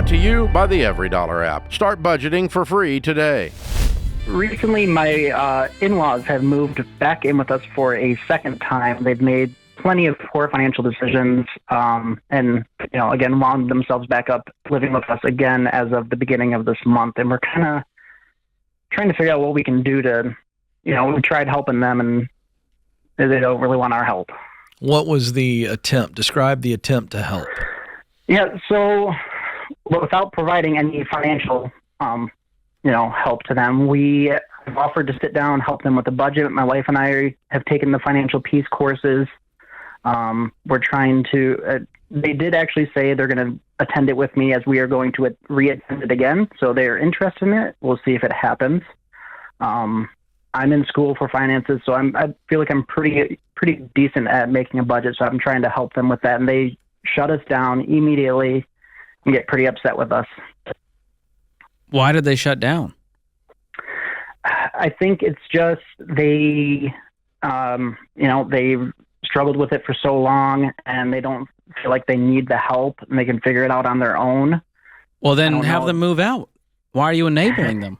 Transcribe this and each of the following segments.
Brought to you by the Every Dollar app. Start budgeting for free today. Recently, my in-laws have moved back in with us for a second time. They've made plenty of poor financial decisions and, again, wound themselves back up living with us again as of the beginning of this month. And we're kind of trying to figure out what we can do to, we tried helping them and they don't really want our help. What was the attempt? Describe the attempt to help. Yeah, so without providing any financial, help to them, we have offered to sit down, help them with the budget. My wife and I have taken the financial peace courses. We're trying to, they did actually say they're going to attend it with me as we are going to re-attend it again. So they're interested in it. We'll see if it happens. I'm in school for finances, so I feel like I'm pretty decent at making a budget. So I'm trying to help them with that. And they shut us down immediately and get pretty upset with us. Why did they shut down? I think it's just they struggled with it for so long and they don't feel like they need the help and they can figure it out on their own. Well, then have them move out. Why are you enabling them?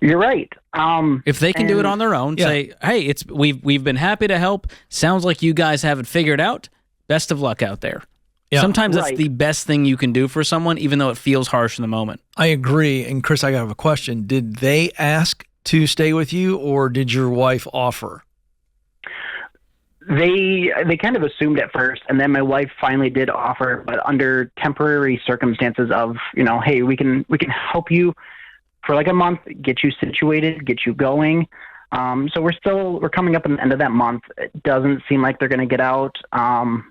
You're right. If they can do it on their own, say, hey, we've been happy to help. Sounds like you guys have it figured out. Best of luck out there. Yeah, sometimes that's the best thing you can do for someone, even though it feels harsh in the moment. I agree. And Chris, I have a question. Did they ask to stay with you or did your wife offer? They kind of assumed at first, and then my wife finally did offer, but under temporary circumstances of, hey, we can help you for like a month, get you situated, get you going. So we're coming up on the end of that month. It doesn't seem like they're going to get out.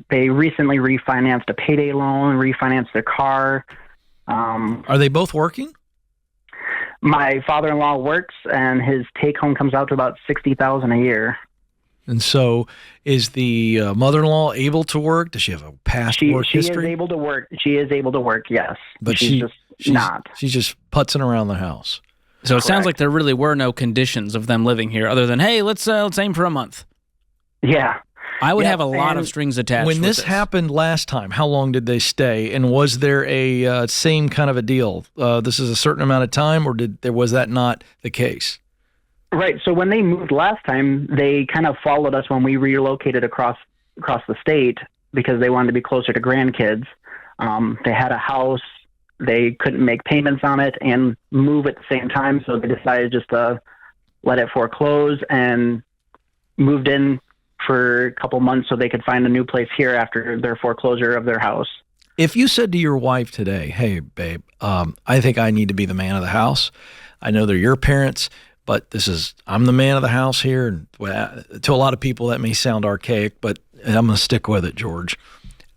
They recently refinanced a payday loan, refinanced their car. Are they both working? My father-in-law works, and his take-home comes out to about $60,000 a year. And so is the mother-in-law able to work? Does she have a past work history? She is able to work. She is able to work, yes. But she's not. She's just putzing around the house. So it sounds like there really were no conditions of them living here other than, hey, let's aim for a month. Yeah. I would have a lot of strings attached. When this happened last time, how long did they stay? And was there a same kind of a deal? This is a certain amount of time, or was that not the case? Right. So when they moved last time, they kind of followed us when we relocated across the state because they wanted to be closer to grandkids. They had a house. They couldn't make payments on it and move at the same time, so they decided just to let it foreclose and moved in for a couple months so they could find a new place here after their foreclosure of their house. If you said to your wife today, hey, babe, I think I need to be the man of the house. I know they're your parents, but I'm the man of the house here. And to a lot of people, that may sound archaic, but I'm going to stick with it, George.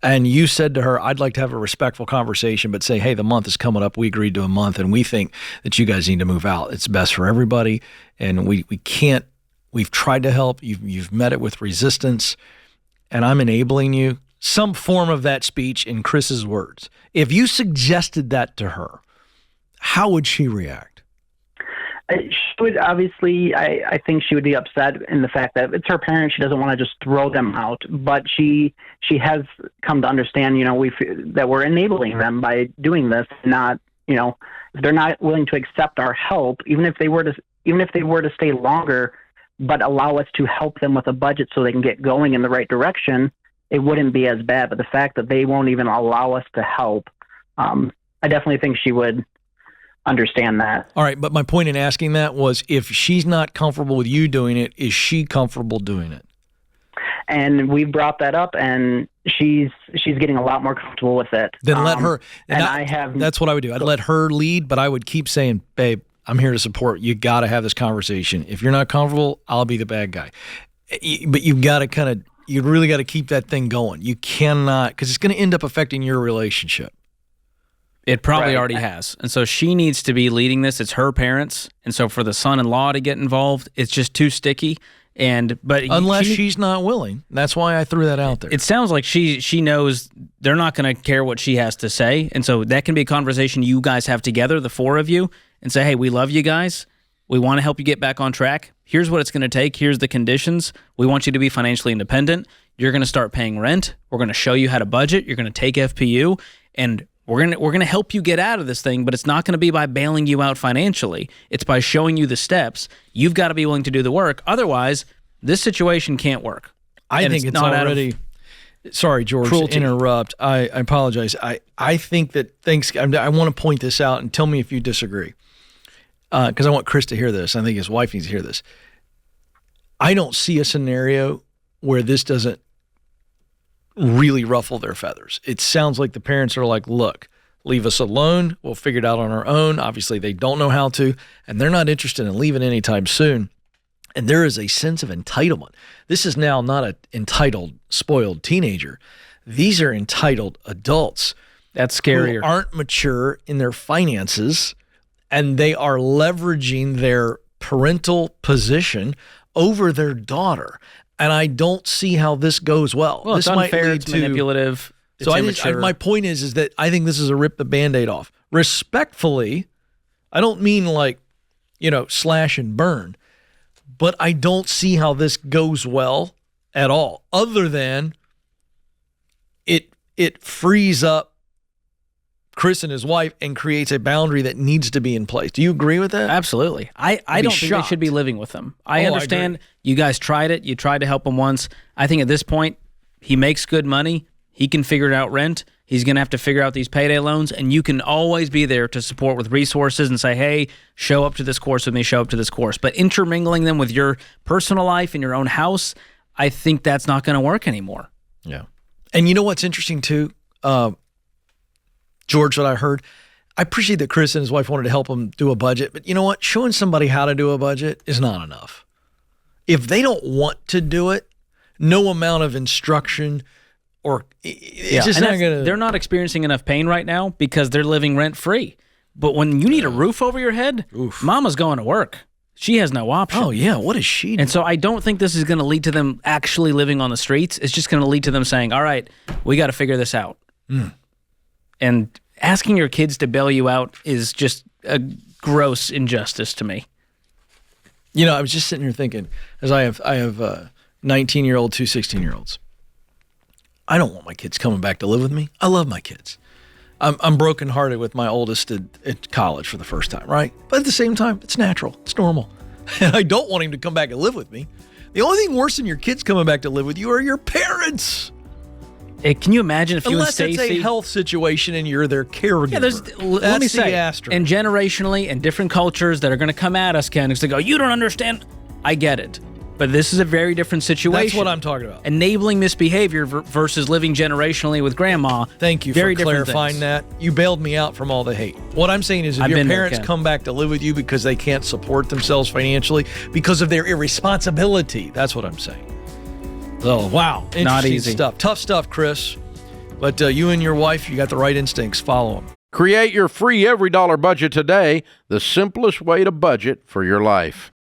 And you said to her, I'd like to have a respectful conversation, but say, hey, the month is coming up. We agreed to a month, and we think that you guys need to move out. It's best for everybody, and we can't. We've tried to help. You've met it with resistance, and I'm enabling you. Some form of that speech in Chris's words. If you suggested that to her, how would she react? She would obviously, I think she would be upset in the fact that it's her parents. She doesn't want to just throw them out, but she has come to understand, that we're enabling them by doing this. Not, if they're not willing to accept our help, even if they were to stay longer, but allow us to help them with a budget so they can get going in the right direction, it wouldn't be as bad. But the fact that they won't even allow us to help, I definitely think she would understand that. All right, but my point in asking that was, if she's not comfortable with you doing it, is she comfortable doing it? And we brought that up, and she's getting a lot more comfortable with it. Then let her. That's what I would do. I'd let her lead, but I would keep saying, babe, I'm here to support. You got to have this conversation. If you're not comfortable, I'll be the bad guy. But you've got to you really got to keep that thing going. You cannot, because it's going to end up affecting your relationship. It probably already has. And so she needs to be leading this. It's her parents. And so for the son-in-law to get involved, it's just too sticky. But unless she's not willing. That's why I threw that out there. It sounds like she knows they're not going to care what she has to say. And so that can be a conversation you guys have together, the four of you, and say, hey, we love you guys. We want to help you get back on track. Here's what it's going to take. Here's the conditions. We want you to be financially independent. You're going to start paying rent. We're going to show you how to budget. You're going to take FPU. And We're gonna help you get out of this thing, but it's not gonna be by bailing you out financially. It's by showing you the steps. You've got to be willing to do the work. Otherwise, this situation can't work. I think it's not already. Sorry, George, cruelty. to interrupt. I apologize. I think that I want to point this out and tell me if you disagree, because I want Chris to hear this. I think his wife needs to hear this. I don't see a scenario where this doesn't really ruffle their feathers. It sounds like the parents are like, look, leave us alone. We'll figure it out on our own. Obviously, they don't know how to, and they're not interested in leaving anytime soon. And there is a sense of entitlement. This is now not an entitled, spoiled teenager. These are entitled adults. That's scarier. Who aren't mature in their finances, and they are leveraging their parental position over their daughter. And I don't see how this goes well. Well, this it's might unfair, lead it's to manipulative, it's immature. my point is that I think this is a rip the Band-Aid off. Respectfully, I don't mean like, slash and burn, but I don't see how this goes well at all, other than it frees up Chris and his wife and creates a boundary that needs to be in place. Do you agree with that? Absolutely. I don't think they should be living with them. I understand you guys tried it. You tried to help him once. I think at this point, he makes good money. He can figure out rent. He's going to have to figure out these payday loans, and you can always be there to support with resources and say, hey, show up to this course with me, show up to this course. But intermingling them with your personal life in your own house, I think that's not going to work anymore. Yeah. And you know what's interesting too, George, that I heard? I appreciate that Chris and his wife wanted to help him do a budget, but you know what? Showing somebody how to do a budget is not enough. If they don't want to do it, no amount of instruction or it's just not going to... They're not experiencing enough pain right now because they're living rent-free. But when you need a roof over your head, Mama's going to work. She has no option. Oh, yeah. What is she doing? And so I don't think this is going to lead to them actually living on the streets. It's just going to lead to them saying, all right, we got to figure this out. And asking your kids to bail you out is just a gross injustice to me. I was just sitting here thinking, as I have 19-year-old, two 16-year-olds. I don't want my kids coming back to live with me. I love my kids. I'm brokenhearted with my oldest at college for the first time, right? But at the same time, it's natural. It's normal. And I don't want him to come back and live with me. The only thing worse than your kids coming back to live with you are your parents. Hey, can you imagine if you and Unless Stacey... it's a health situation and you're their caregiver. Let me say, asterisk. and generationally and different cultures that are going to come at us, Ken, to go, you don't understand. I get it. But this is a very different situation. That's what I'm talking about. Enabling misbehavior versus living generationally with grandma. Thank you very for clarifying that. You bailed me out from all the hate. What I'm saying is if your parents come back to live with you because they can't support themselves financially because of their irresponsibility, that's what I'm saying. Oh, wow. Interesting Not easy stuff. Tough stuff, Chris. But you and your wife, you got the right instincts. Follow them. Create your free every dollar budget today, the simplest way to budget for your life.